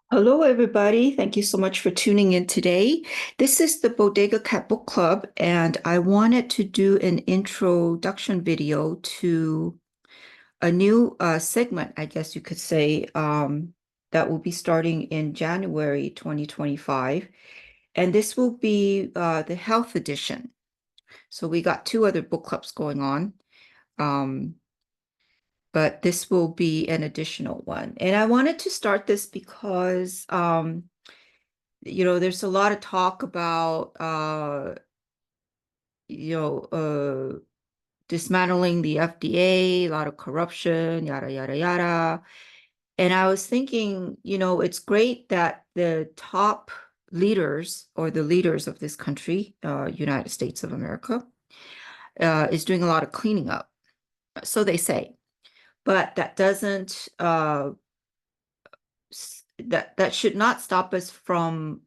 Hello, everybody. Thank you so much for tuning in today. This is the Bodega Cat Book Club, and I wanted to do an introduction video to a new segment, I guess you could say, that will be starting in January 2025. And this will be the health edition. So we got two other book clubs going on. Um, but this will be an additional one. And I wanted to start this because there's a lot of talk about you know, dismantling the FDA, a lot of corruption, yada yada yada. And I was thinking, it's great that the top leaders or the leaders of this country, United States of America, is doing a lot of cleaning up. So they say, but that doesn't that should not stop us from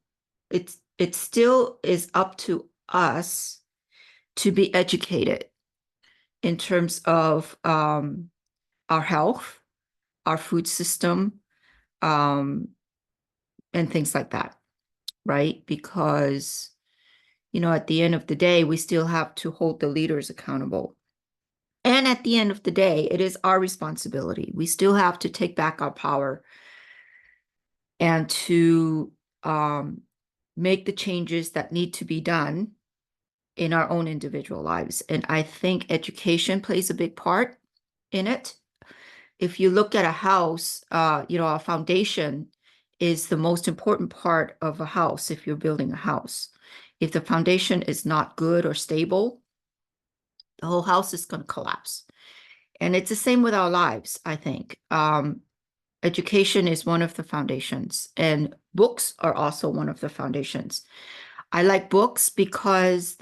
it still is up to us to be educated in terms of our health, our food system, um, and things like that, right? Because, at the end of the day, we still have to hold the leaders accountable. And at the end of the day, it is our responsibility. We still have to take back our power and to make the changes that need to be done in our own individual lives. And I think education plays a big part in it. If you look at a house, a foundation is the most important part of a house if you're building a house. If the foundation is not good or stable, the whole house is going to collapse. And it's the same with our lives, I think. Education is one of the foundations, and books are also one of the foundations. I like books because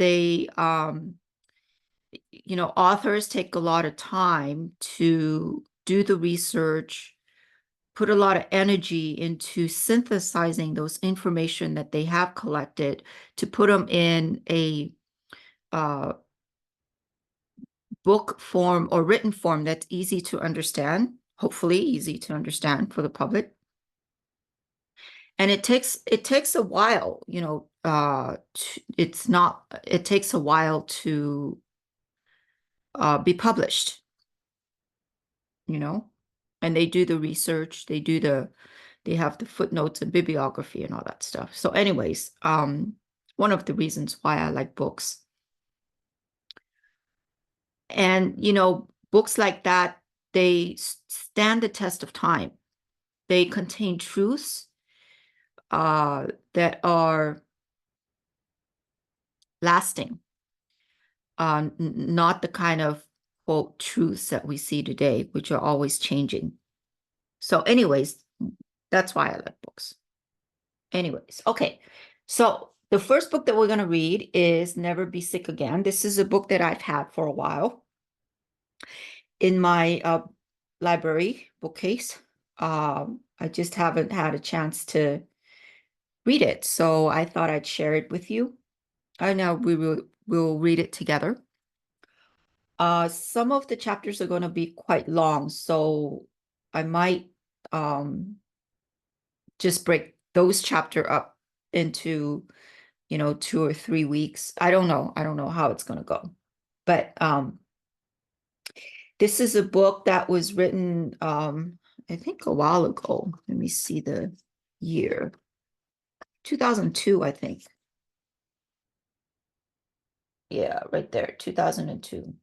authors take a lot of time to do the research, put a lot of energy into synthesizing those information that they have collected to put them in a uh, book form or written form that's easy to understand, hopefully easy to understand for the public. And it takes a while, it takes a while to be published, you know, and they do the research, they have the footnotes and bibliography and all that stuff. So anyways, one of the reasons why I like books. And, books like that, they stand the test of time. They contain truths that are lasting, not the kind of quote truths that we see today, which are always changing. So anyways, that's why I like books. Anyways, okay. So the first book that we're going to read is Never Be Sick Again. This is a book that I've had for a while in my library bookcase. I just haven't had a chance to read it, so I thought I'd share it with you. I know we'll read it together. Some of the chapters are going to be quite long, so I might just break those chapter up into 2 or 3 weeks. I don't know. I don't know how it's going to go. But this is a book that was written, I think a while ago. Let me see the year. 2002, I think. Yeah, right there, 2002.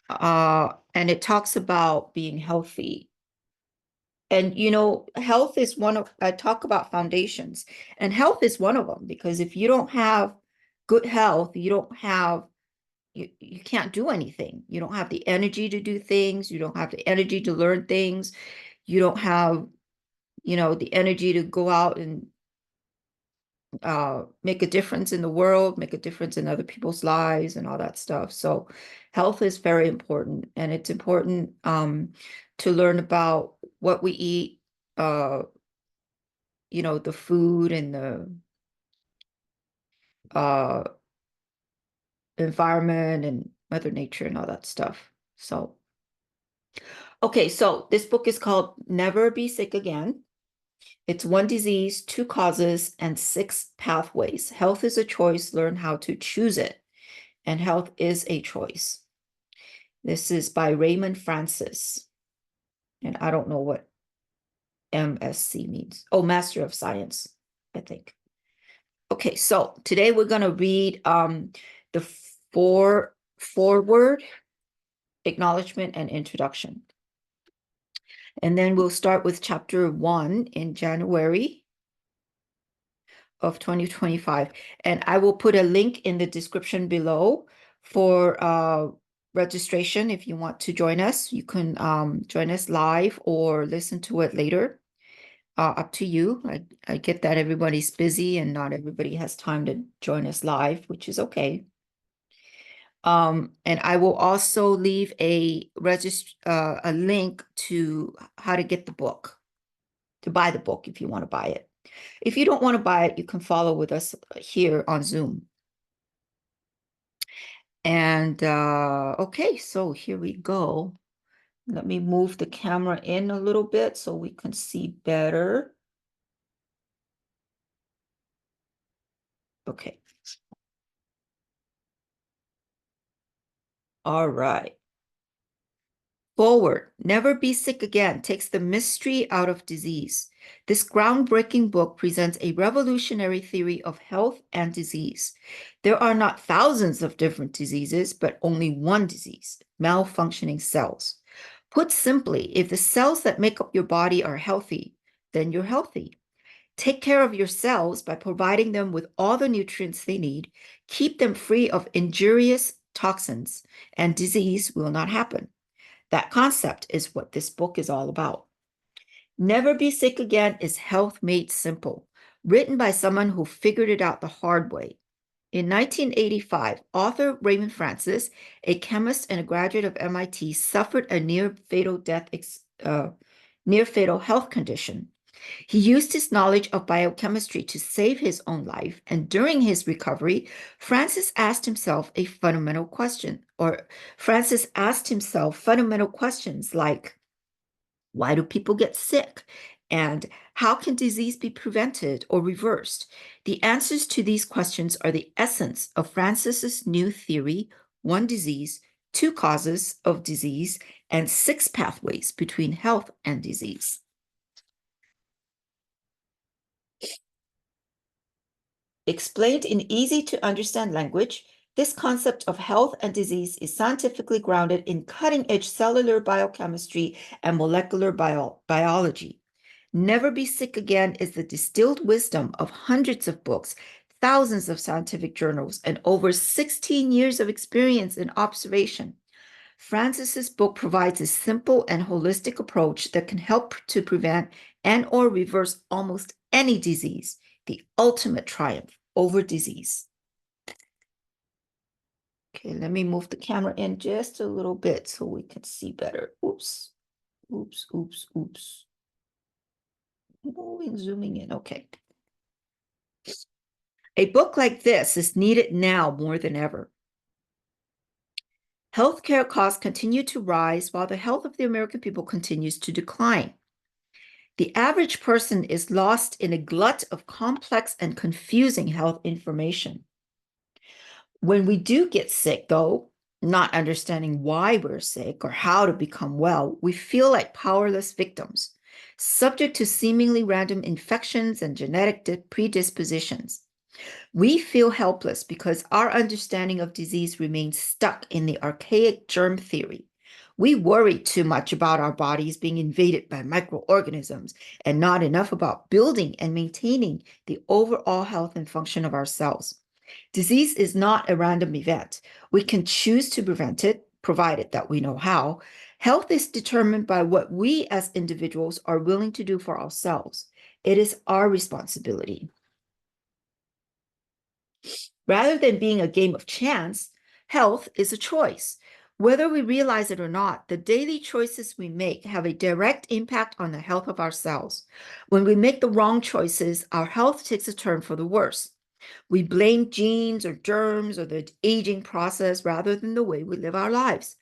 And it talks about being healthy. And, health is I talk about foundations, and health is one of them, because if you don't have good health, you can't do anything. You don't have the energy to do things. You don't have the energy to learn things. You don't have, the energy to go out and make a difference in the world, make a difference in other people's lives and all that stuff. So health is very important, and it's important to learn about what we eat, the food and the uh, environment and Mother Nature and all that stuff. So, okay, so this book is called Never Be Sick Again. It's one disease, two causes, and six pathways. Health is a choice. Learn how to choose it. And health is a choice. This is by Raymond Francis. And I don't know what MSc means. Oh, Master of Science, I think. Okay, so today we're going to read the foreword, acknowledgement, and introduction. And then we'll start with chapter 1 in January of 2025. And I will put a link in the description below for registration. If you want to join us, you can join us live or listen to it later. Up to you. I get that everybody's busy and not everybody has time to join us live, which is okay. And I will also leave a link to how to get the book, to buy the book if you want to buy it. If you don't want to buy it, you can follow with us here on Zoom. And okay, so here we go. Let me move the camera in a little bit so we can see better. Okay. All right. Forward, Never Be Sick Again takes the mystery out of disease. This groundbreaking book presents a revolutionary theory of health and disease. There are not thousands of different diseases, but only one disease, malfunctioning cells. Put simply, if the cells that make up your body are healthy, then you're healthy. Take care of your cells by providing them with all the nutrients they need, keep them free of injurious toxins, and disease will not happen. That concept is what this book is all about. Never Be Sick Again is health made simple, written by someone who figured it out the hard way. In 1985, author Raymond Francis, a chemist and a graduate of MIT, suffered a near-fatal health condition. He used his knowledge of biochemistry to save his own life, and during his recovery, Francis asked himself fundamental questions like, why do people get sick? And how can disease be prevented or reversed? The answers to these questions are the essence of Francis's new theory: one disease, two causes of disease, and six pathways between health and disease. Explained in easy-to-understand language, this concept of health and disease is scientifically grounded in cutting-edge cellular biochemistry and molecular biology. Never Be Sick Again is the distilled wisdom of hundreds of books, thousands of scientific journals, and over 16 years of experience and observation. Francis's book provides a simple and holistic approach that can help to prevent and or reverse almost any disease, the ultimate triumph over disease. Okay, let me move the camera in just a little bit so we can see better. Oops, oops, oops, oops. Moving, zooming in, okay. A book like this is needed now more than ever. Healthcare costs continue to rise while the health of the American people continues to decline. The average person is lost in a glut of complex and confusing health information. When we do get sick, though, not understanding why we're sick or how to become well, we feel like powerless victims, subject to seemingly random infections and genetic predispositions. We feel helpless because our understanding of disease remains stuck in the archaic germ theory. We worry too much about our bodies being invaded by microorganisms and not enough about building and maintaining the overall health and function of our cells. Disease is not a random event. We can choose to prevent it, provided that we know how. Health is determined by what we as individuals are willing to do for ourselves. It is our responsibility. Rather than being a game of chance, health is a choice. Whether we realize it or not, the daily choices we make have a direct impact on the health of our cells. When we make the wrong choices, our health takes a turn for the worse. We blame genes or germs or the aging process rather than the way we live our lives.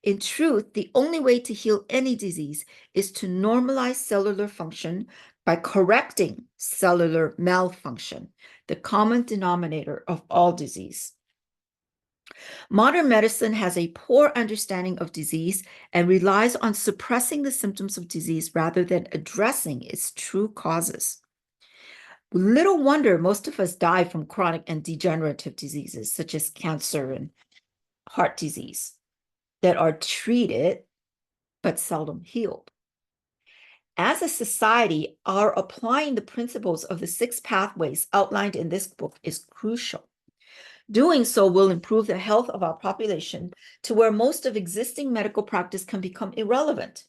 In truth, the only way to heal any disease is to normalize cellular function by correcting cellular malfunction, the common denominator of all disease. Modern medicine has a poor understanding of disease and relies on suppressing the symptoms of disease rather than addressing its true causes. Little wonder most of us die from chronic and degenerative diseases such as cancer and heart disease that are treated but seldom healed. As a society, our applying the principles of the 6 pathways outlined in this book is crucial. Doing so will improve the health of our population to where most of existing medical practice can become irrelevant.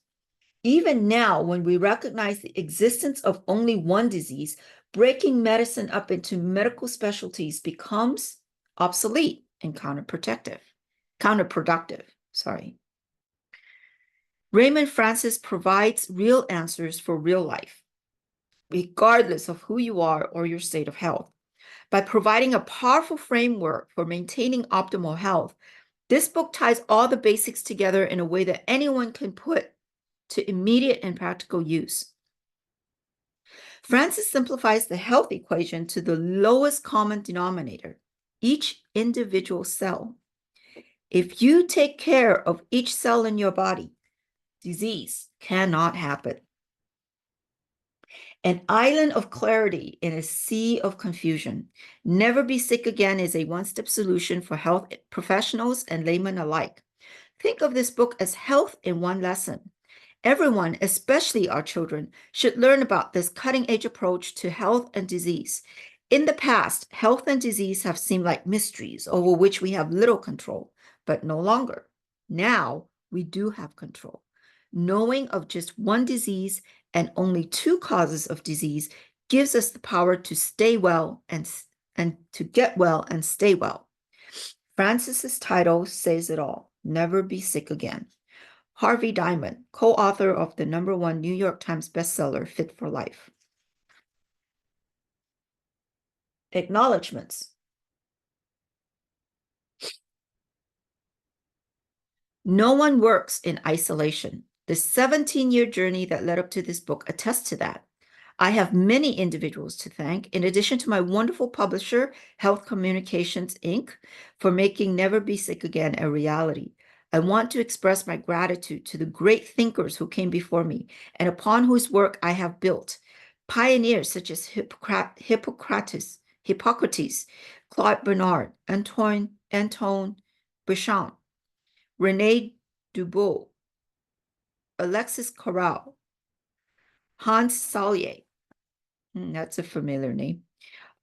Even now, when we recognize the existence of only one disease, breaking medicine up into medical specialties becomes obsolete and counterproductive. Raymond Francis provides real answers for real life, regardless of who you are or your state of health. By providing a powerful framework for maintaining optimal health, this book ties all the basics together in a way that anyone can put to immediate and practical use. Francis simplifies the health equation to the lowest common denominator, each individual cell. If you take care of each cell in your body, disease cannot happen. An island of clarity in a sea of confusion. Never Be Sick Again is a one-step solution for health professionals and laymen alike. Think of this book as health in one lesson. Everyone, especially our children, should learn about this cutting-edge approach to health and disease. In the past, health and disease have seemed like mysteries over which we have little control, but no longer. Now, we do have control. Knowing of just one disease and only 2 causes of disease gives us the power to stay well and to get well and stay well. Francis's title says it all, Never Be Sick Again. Harvey Diamond, co-author of the #1 New York Times bestseller, Fit for Life. Acknowledgements. No one works in isolation. The 17-year journey that led up to this book attests to that. I have many individuals to thank, in addition to my wonderful publisher, Health Communications, Inc., for making Never Be Sick Again a reality. I want to express my gratitude to the great thinkers who came before me and upon whose work I have built. Pioneers such as Hippocrates, Claude Bernard, Antoine Béchamp, René Dubois, Alexis Carrel, Hans Selye, that's a familiar name,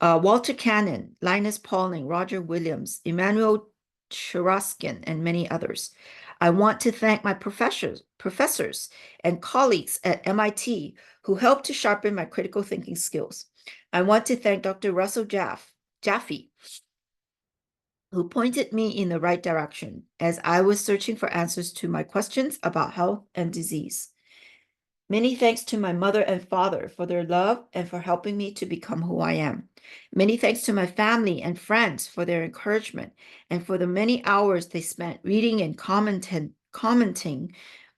Walter Cannon, Linus Pauling, Roger Williams, Emmanuel Cheraskin, and many others. I want to thank my professors and colleagues at MIT who helped to sharpen my critical thinking skills. I want to thank Dr. Russell Jaffe, who pointed me in the right direction as I was searching for answers to my questions about health and disease. Many thanks to my mother and father for their love and for helping me to become who I am. Many thanks to my family and friends for their encouragement and for the many hours they spent reading and commenting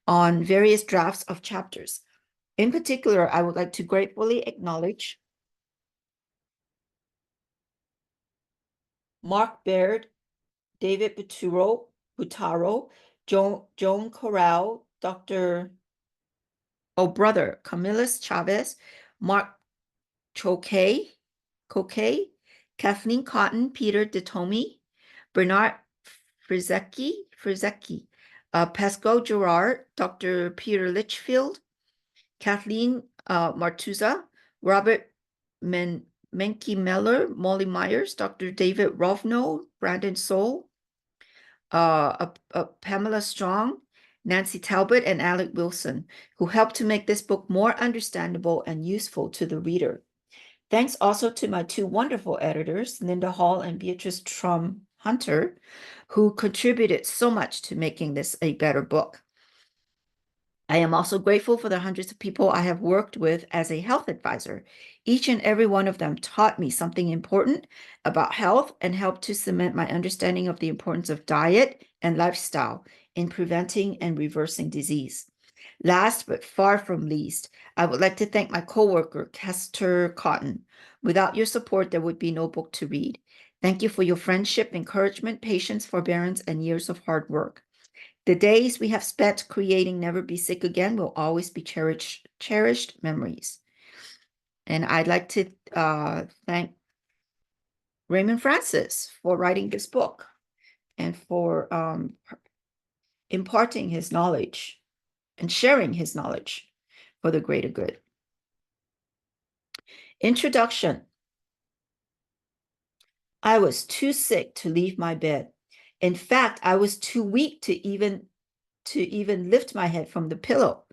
on various drafts of chapters. In particular, I would like to gratefully acknowledge Mark Baird, David Butaro, Joan Corral, Dr. Camillus Chavez, Mark Coquet, Kathleen Cotton, Peter DeTomi, Bernard Frizecki, Pascal Gerard, Dr. Peter Litchfield, Kathleen Martuza, Robert Menke Meller, Molly Myers, Dr. David Rovno, Brandon Soul, Pamela Strong, Nancy Talbot, and Alec Wilson, who helped to make this book more understandable and useful to the reader. Thanks also to my 2 wonderful editors, Linda Hall and Beatrice Trum Hunter, who contributed so much to making this a better book. I am also grateful for the hundreds of people I have worked with as a health advisor. Each and every one of them taught me something important about health and helped to cement my understanding of the importance of diet and lifestyle in preventing and reversing disease. Last but far from least, I would like to thank my coworker, Kester Cotton. Without your support, there would be no book to read. Thank you for your friendship, encouragement, patience, forbearance, and years of hard work. The days we have spent creating Never Be Sick Again will always be cherished memories. And I'd like to thank Raymond Francis for writing this book and for imparting his knowledge and sharing his knowledge for the greater good. Introduction. I was too sick to leave my bed. In fact, I was too weak to even lift my head from the pillow.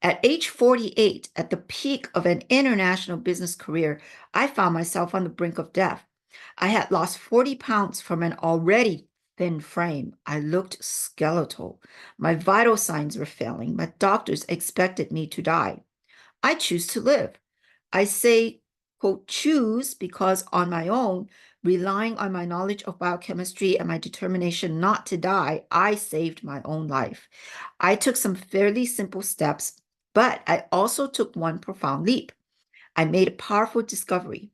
At age 48, at the peak of an international business career, I found myself on the brink of death. I had lost 40 pounds from an already thin frame. I looked skeletal. My vital signs were failing. My doctors expected me to die. I choose to live. I say, quote, choose because on my own, relying on my knowledge of biochemistry and my determination not to die, I saved my own life. I took some fairly simple steps, but I also took one profound leap. I made a powerful discovery.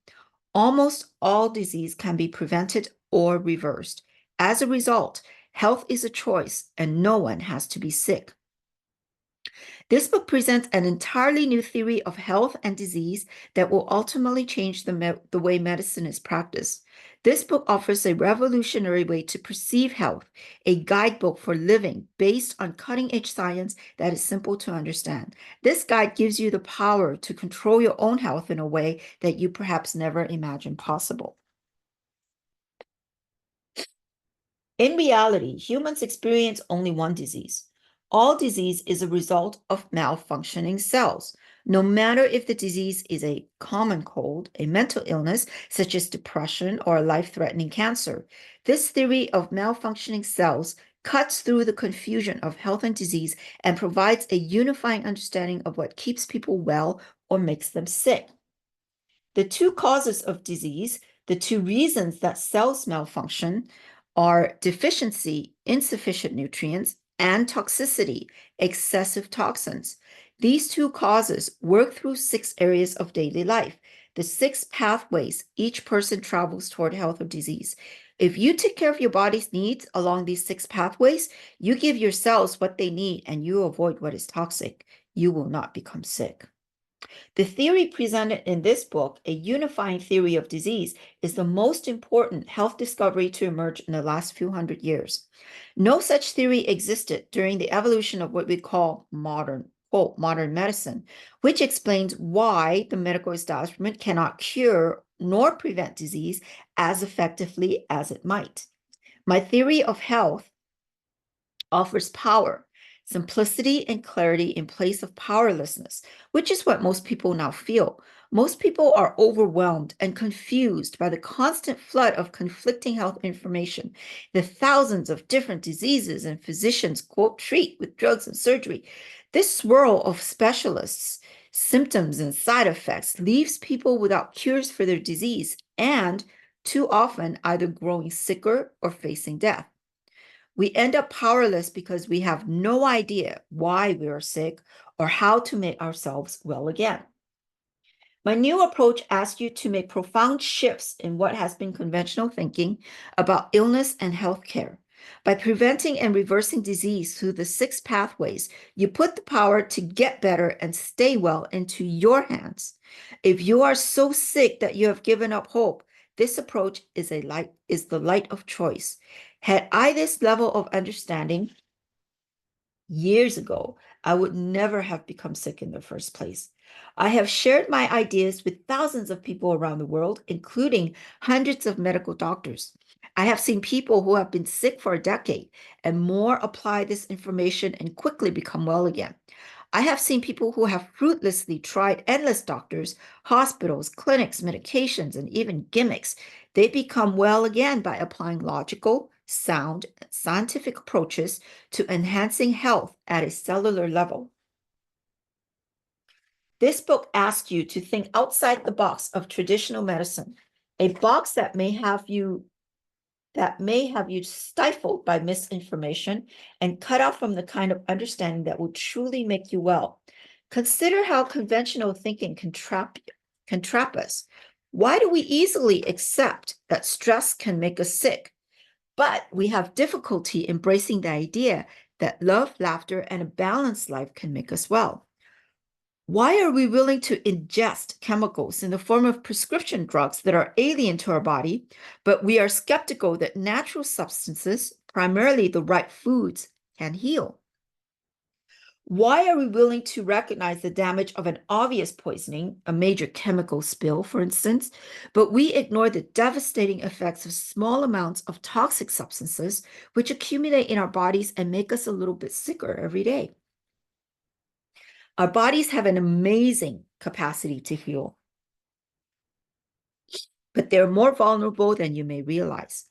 Almost all disease can be prevented or reversed. As a result, health is a choice and no one has to be sick. This book presents an entirely new theory of health and disease that will ultimately change the way medicine is practiced. This book offers a revolutionary way to perceive health, a guidebook for living based on cutting-edge science that is simple to understand. This guide gives you the power to control your own health in a way that you perhaps never imagined possible. In reality, humans experience only one disease. All disease is a result of malfunctioning cells. No matter if the disease is a common cold, a mental illness such as depression, or a life-threatening cancer, this theory of malfunctioning cells cuts through the confusion of health and disease and provides a unifying understanding of what keeps people well or makes them sick. The two causes of disease, the two reasons that cells malfunction, are deficiency, insufficient nutrients, and toxicity, excessive toxins. These two causes work through 6 areas of daily life, the 6 pathways each person travels toward health or disease. If you take care of your body's needs along these 6 pathways, you give your cells what they need and you avoid what is toxic. You will not become sick. The theory presented in this book, a unifying theory of disease, is the most important health discovery to emerge in the last few hundred years. No such theory existed during the evolution of what we call modern, quote, modern medicine, which explains why the medical establishment cannot cure nor prevent disease as effectively as it might. My theory of health offers power, simplicity, and clarity in place of powerlessness, which is what most people now feel. Most people are overwhelmed and confused by the constant flood of conflicting health information, the thousands of different diseases and physicians, quote, treat with drugs and surgery. This swirl of specialists, symptoms, and side effects leaves people without cures for their disease and, too often, either growing sicker or facing death. We end up powerless because we have no idea why we are sick or how to make ourselves well again. My new approach asks you to make profound shifts in what has been conventional thinking about illness and healthcare. By preventing and reversing disease through the 6 pathways, you put the power to get better and stay well into your hands. If you are so sick that you have given up hope, this approach is the light of choice. Had I this level of understanding years ago, I would never have become sick in the first place. I have shared my ideas with thousands of people around the world, including hundreds of medical doctors. I have seen people who have been sick for a decade and more apply this information and quickly become well again. I have seen people who have fruitlessly tried endless doctors, hospitals, clinics, medications, and even gimmicks. They become well again by applying logical, sound, scientific approaches to enhancing health at a cellular level. This book asks you to think outside the box of traditional medicine, a box that may have you that may have you stifled by misinformation and cut off from the kind of understanding that will truly make you well. Consider how conventional thinking can trap us. Why do we easily accept that stress can make us sick, but we have difficulty embracing the idea that love, laughter, and a balanced life can make us well? Why are we willing to ingest chemicals in the form of prescription drugs that are alien to our body, but we are skeptical that natural substances, primarily the right foods, can heal? Why are we willing to recognize the damage of an obvious poisoning, a major chemical spill, for instance, but we ignore the devastating effects of small amounts of toxic substances which accumulate in our bodies and make us a little bit sicker every day? Our bodies have an amazing capacity to heal, but they're more vulnerable than you may realize.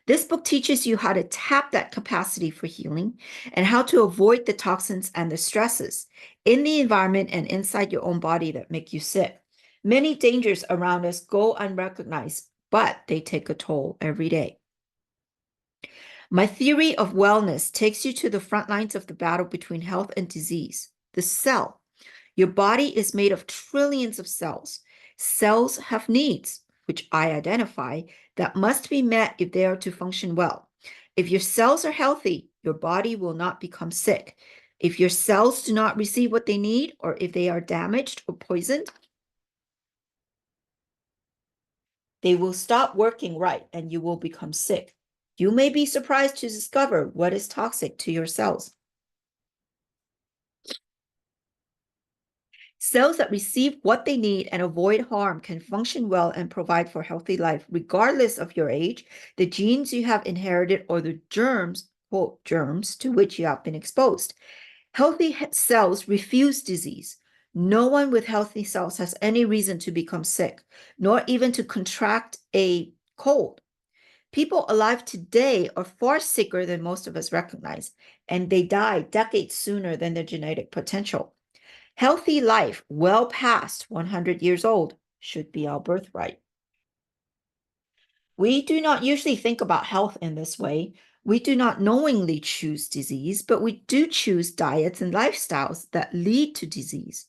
This book teaches you how to tap that capacity for healing and how to avoid the toxins and the stresses in the environment and inside your own body that make you sick. Many dangers around us go unrecognized, but they take a toll every day. My theory of wellness takes you to the front lines of the battle between health and disease, the cell. Your body is made of trillions of cells. Cells have needs, which I identify, that must be met if they are to function well. If your cells are healthy, your body will not become sick. If your cells do not receive what they need, or if they are damaged or poisoned, they will stop working right and you will become sick. You may be surprised to discover what is toxic to your cells. Cells that receive what they need and avoid harm can function well and provide for healthy life, regardless of your age, the genes you have inherited, or the germs, quote, germs, to which you have been exposed. Healthy cells refuse disease. No one with healthy cells has any reason to become sick, nor even to contract a cold. People alive today are far sicker than most of us recognize, and they die decades sooner than their genetic potential. Healthy life well past 100 years old should be our birthright. We do not usually think about health in this way. We do not knowingly choose disease, but we do choose diets and lifestyles that lead to disease.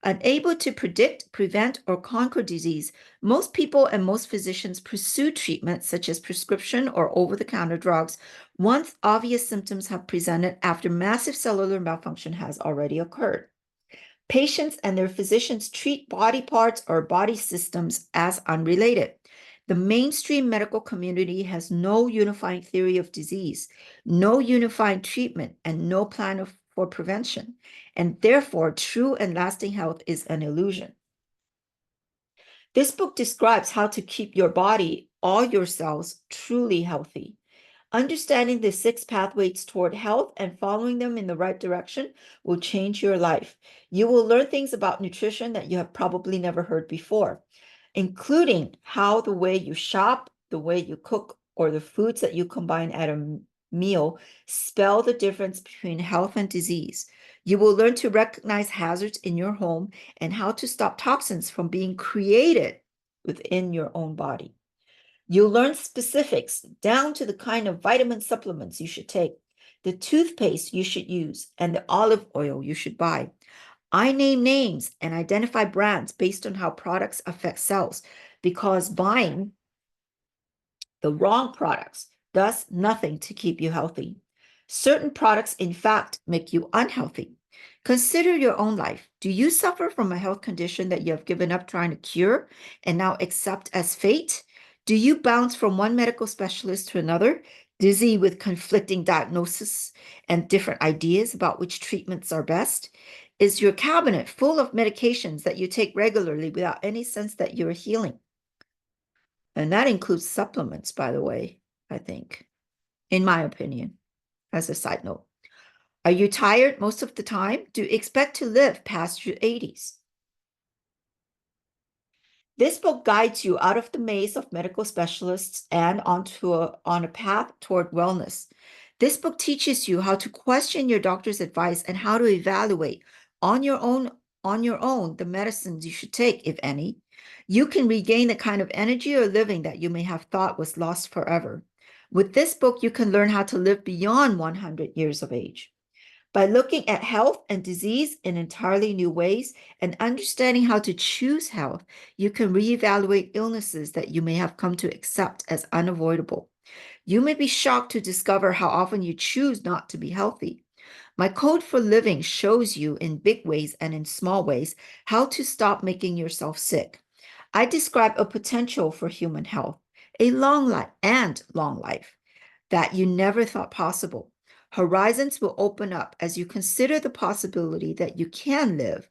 Unable to predict, prevent, or conquer disease, most people and most physicians pursue treatments such as prescription or over-the-counter drugs once obvious symptoms have presented after massive cellular malfunction has already occurred. Patients and their physicians treat body parts or body systems as unrelated. The mainstream medical community has no unifying theory of disease, no unifying treatment, and no plan for prevention. And therefore, true and lasting health is an illusion. This book describes how to keep your body, all your cells, truly healthy. Understanding the 6 pathways toward health and following them in the right direction will change your life. You will learn things about nutrition that you have probably never heard before, including how the way you shop, the way you cook, or the foods that you combine at a meal spell the difference between health and disease. You will learn to recognize hazards in your home and how to stop toxins from being created within your own body. You'll learn specifics down to the kind of vitamin supplements you should take, the toothpaste you should use, and the olive oil you should buy. I name names and identify brands based on how products affect cells, because buying the wrong products does nothing to keep you healthy. Certain products, in fact, make you unhealthy. Consider your own life. Do you suffer from a health condition that you have given up trying to cure and now accept as fate? Do you bounce from one medical specialist to another, dizzy with conflicting diagnoses and different ideas about which treatments are best? Is your cabinet full of medications that you take regularly without any sense that you're healing? And that includes supplements, by the way, I think, in my opinion, as a side note. Are you tired most of the time? Do you expect to live past your 80s? This book guides you out of the maze of medical specialists and on a path toward wellness. This book teaches you how to question your doctor's advice and how to evaluate on your own the medicines you should take, if any. You can regain the kind of energy or living that you may have thought was lost forever. With this book, you can learn how to live beyond 100 years of age. By looking at health and disease in entirely new ways and understanding how to choose health, you can reevaluate illnesses that you may have come to accept as unavoidable. You may be shocked to discover how often you choose not to be healthy. My code for living shows you in big ways and in small ways how to stop making yourself sick. I describe a potential for human health, a long life that you never thought possible. Horizons will open up as you consider the possibility that you can live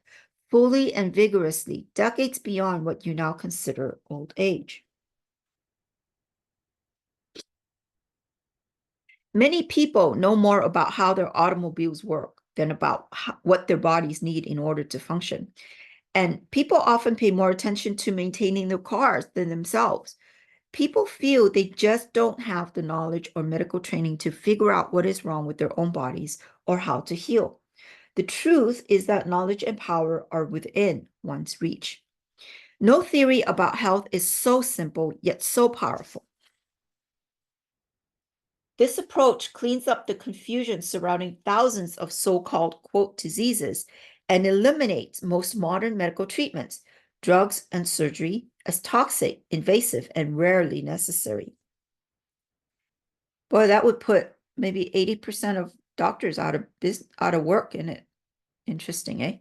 fully and vigorously decades beyond what you now consider old age. Many people know more about how their automobiles work than about what their bodies need in order to function. And people often pay more attention to maintaining their cars than themselves. People feel they just don't have the knowledge or medical training to figure out what is wrong with their own bodies or how to heal. The truth is that knowledge and power are within one's reach. No theory about health is so simple yet so powerful. This approach cleans up the confusion surrounding thousands of so-called, quote, diseases and eliminates most modern medical treatments, drugs, and surgery as toxic, invasive, and rarely necessary. Boy, that would put maybe 80% of doctors out of work in it. Interesting, eh?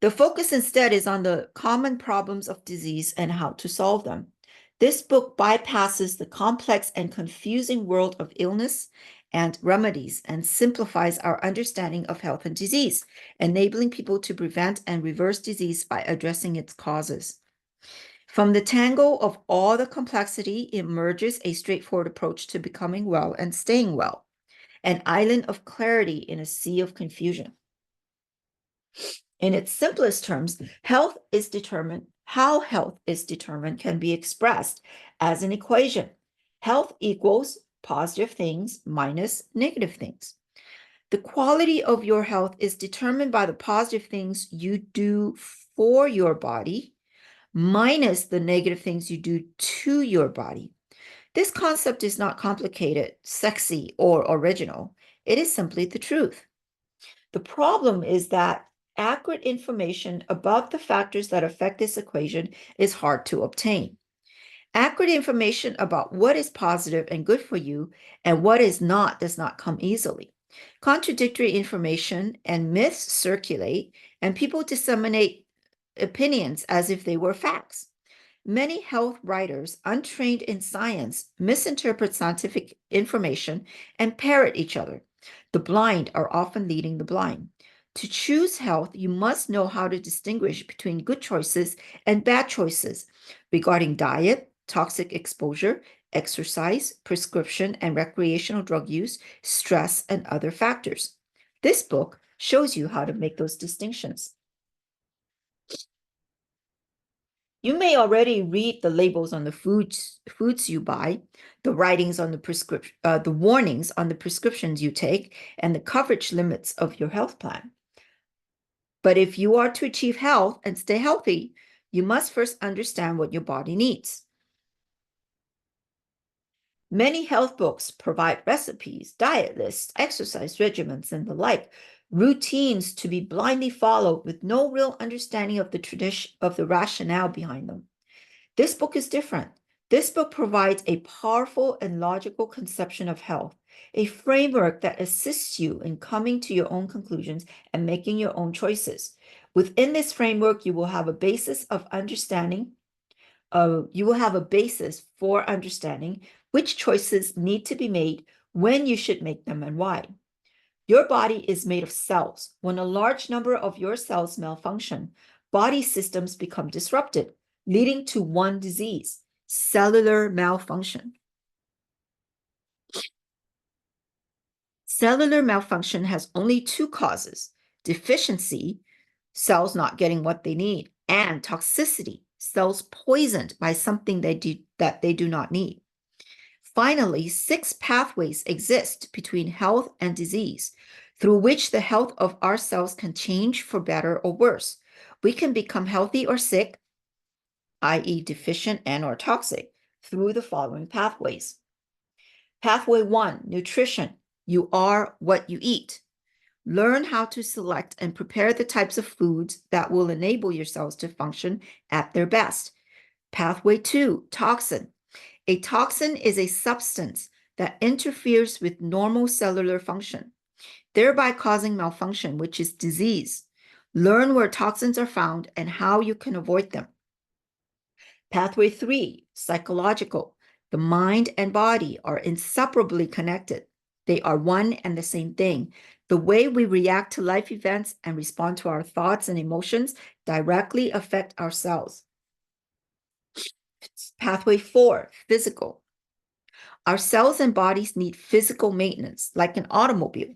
The focus instead is on the common problems of disease and how to solve them. This book bypasses the complex and confusing world of illness and remedies and simplifies our understanding of health and disease, enabling people to prevent and reverse disease by addressing its causes. From the tangle of all the complexity emerges a straightforward approach to becoming well and staying well, an island of clarity in a sea of confusion. In its simplest terms, how health is determined can be expressed as an equation. Health equals positive things minus negative things. The quality of your health is determined by the positive things you do for your body minus the negative things you do to your body. This concept is not complicated, sexy, or original. It is simply the truth. The problem is that accurate information about the factors that affect this equation is hard to obtain. Accurate information about what is positive and good for you and what is not does not come easily. Contradictory information and myths circulate, and people disseminate opinions as if they were facts. Many health writers, untrained in science, misinterpret scientific information and parrot each other. The blind are often leading the blind. To choose health, you must know how to distinguish between good choices and bad choices regarding diet, toxic exposure, exercise, prescription and recreational drug use, stress, and other factors. This book shows you how to make those distinctions. You may already read the labels on the foods you buy, the writings on the prescription, the warnings on the prescriptions you take, and the coverage limits of your health plan. But if you are to achieve health and stay healthy, you must first understand what your body needs. Many health books provide recipes, diet lists, exercise regimens, and the like, routines to be blindly followed with no real understanding of the tradition of the rationale behind them. This book is different. This book provides a powerful and logical conception of health, a framework that assists you in coming to your own conclusions and making your own choices. Within this framework, you will have a basis of understanding. You will have a basis for understanding which choices need to be made, when you should make them, and why. Your body is made of cells. When a large number of your cells malfunction, body systems become disrupted, leading to one disease, cellular malfunction. Cellular malfunction has only two causes: deficiency, cells not getting what they need, and toxicity, cells poisoned by something that they do not need. Finally, 6 pathways exist between health and disease, through which the health of our cells can change for better or worse. We can become healthy or sick, i.e., deficient and or toxic, through the following pathways. Pathway 1, nutrition. You are what you eat. Learn how to select and prepare the types of foods that will enable your cells to function at their best. Pathway 2, toxin. A toxin is a substance that interferes with normal cellular function, thereby causing malfunction, which is disease. Learn where toxins are found and how you can avoid them. Pathway 3, psychological. The mind and body are inseparably connected. They are one and the same thing. The way we react to life events and respond to our thoughts and emotions directly affect our cells. Pathway 4, physical. Our cells and bodies need physical maintenance, like an automobile.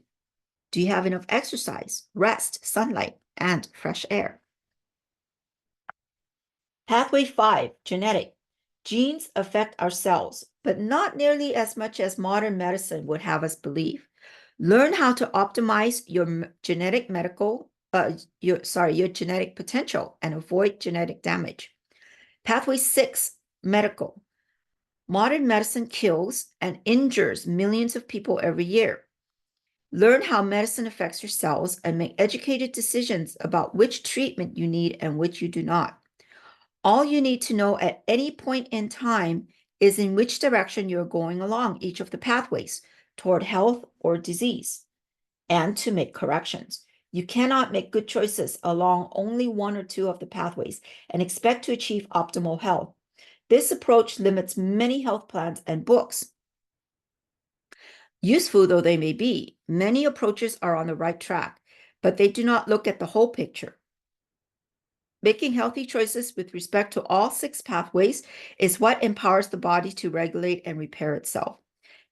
Do you have enough exercise, rest, sunlight, and fresh air? Pathway 5, genetic. Genes affect our cells, but not nearly as much as modern medicine would have us believe. Learn how to optimize your genetic your genetic potential and avoid genetic damage. Pathway 6, medical. Modern medicine kills and injures millions of people every year. Learn how medicine affects your cells and make educated decisions about which treatment you need and which you do not. All you need to know at any point in time is in which direction you're going along each of the pathways toward health or disease, and to make corrections. You cannot make good choices along only one or two of the pathways and expect to achieve optimal health. This approach limits many health plans and books. Useful though they may be, many approaches are on the right track, but they do not look at the whole picture. Making healthy choices with respect to all 6 pathways is what empowers the body to regulate and repair itself.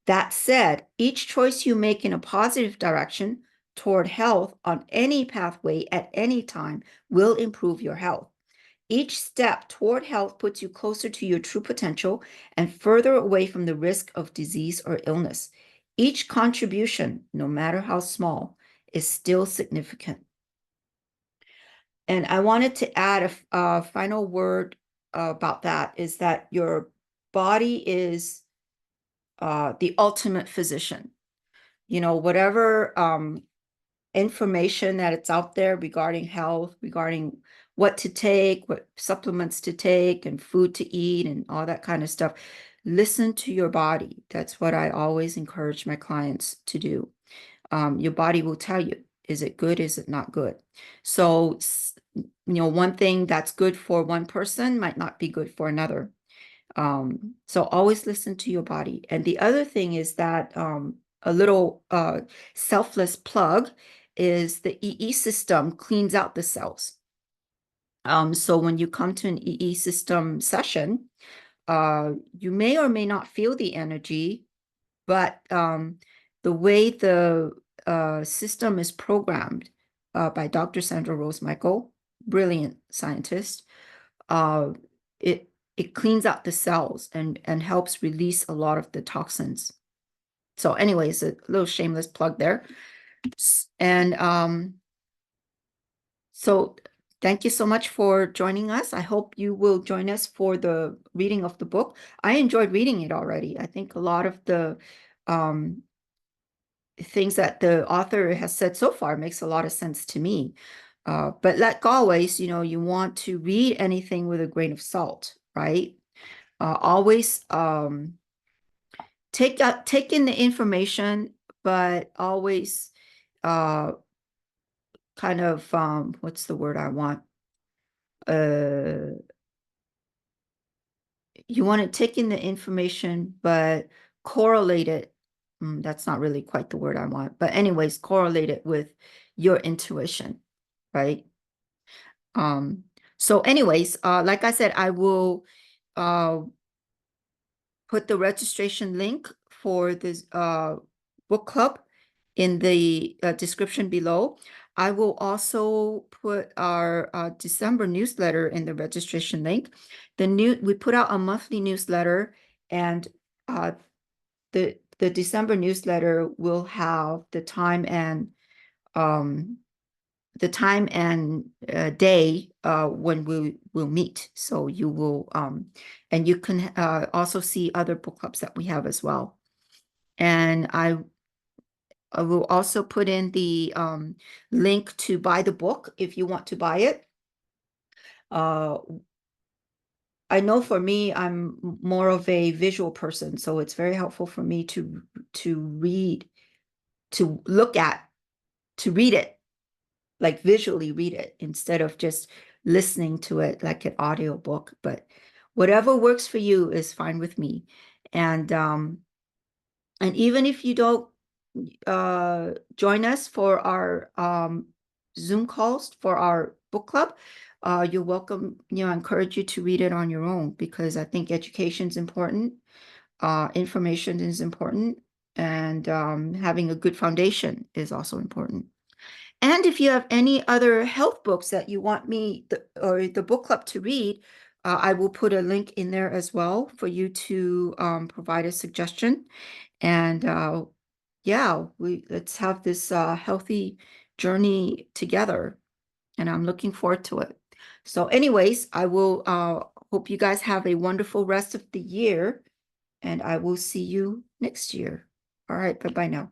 That said, each choice you make in a positive direction toward health on any pathway at any time will improve your health. Each step toward health puts you closer to your true potential and further away from the risk of disease or illness. Each contribution, no matter how small, is still significant. And I wanted to add a final word about that, is that your body is the ultimate physician. You know, whatever information that it's out there regarding health, regarding what to take, what supplements to take, and food to eat, and all that kind of stuff, listen to your body. That's what I always encourage my clients to do. Your body will tell you, is it good? Is it not good? So, you know, one thing that's good for one person might not be good for another. So always listen to your body. And the other thing is that a little selfless plug is the EE system cleans out the cells. So when you come to an EE system session, you may or may not feel the energy, but the way the system is programmed by Dr. Sandra Rose Michael, brilliant scientist, it cleans out the cells and helps release a lot of the toxins. So anyways, a little shameless plug there. And so thank you so much for joining us. I hope you will join us for the reading of the book. I enjoyed reading it already. I think a lot of the things that the author has said so far makes a lot of sense to me. But like always, you know, you want to read anything with a grain of salt, right? Always take in the information, but always kind of what's the word I want? You want to take in the information, but correlate it. That's not really quite the word I want, but anyways, correlate it with your intuition, right? So anyways, like I said, I will put the registration link for this book club in the description below. I will also put our December newsletter in the registration link. We put out a monthly newsletter, and the December newsletter will have the time and day when we will meet. So you will and you can also see other book clubs that we have as well. And I will also put in the link to buy the book if you want to buy it. I know for me, I'm more of a visual person, so it's very helpful for me to read, to look at, to read it, like visually read it instead of just listening to it like an audio book. But whatever works for you is fine with me. And even if you don't join us for our Zoom calls for our book club, you're welcome. I encourage you to read it on your own, because I think education is important, information is important, and having a good foundation is also important. And if you have any other health books that you want me or the book club to read, I will put a link in there as well for you to provide a suggestion. And yeah, let's have this healthy journey together. And I'm looking forward to it. So anyways, I will hope you guys have a wonderful rest of the year, and I will see you next year. All right, bye-bye now.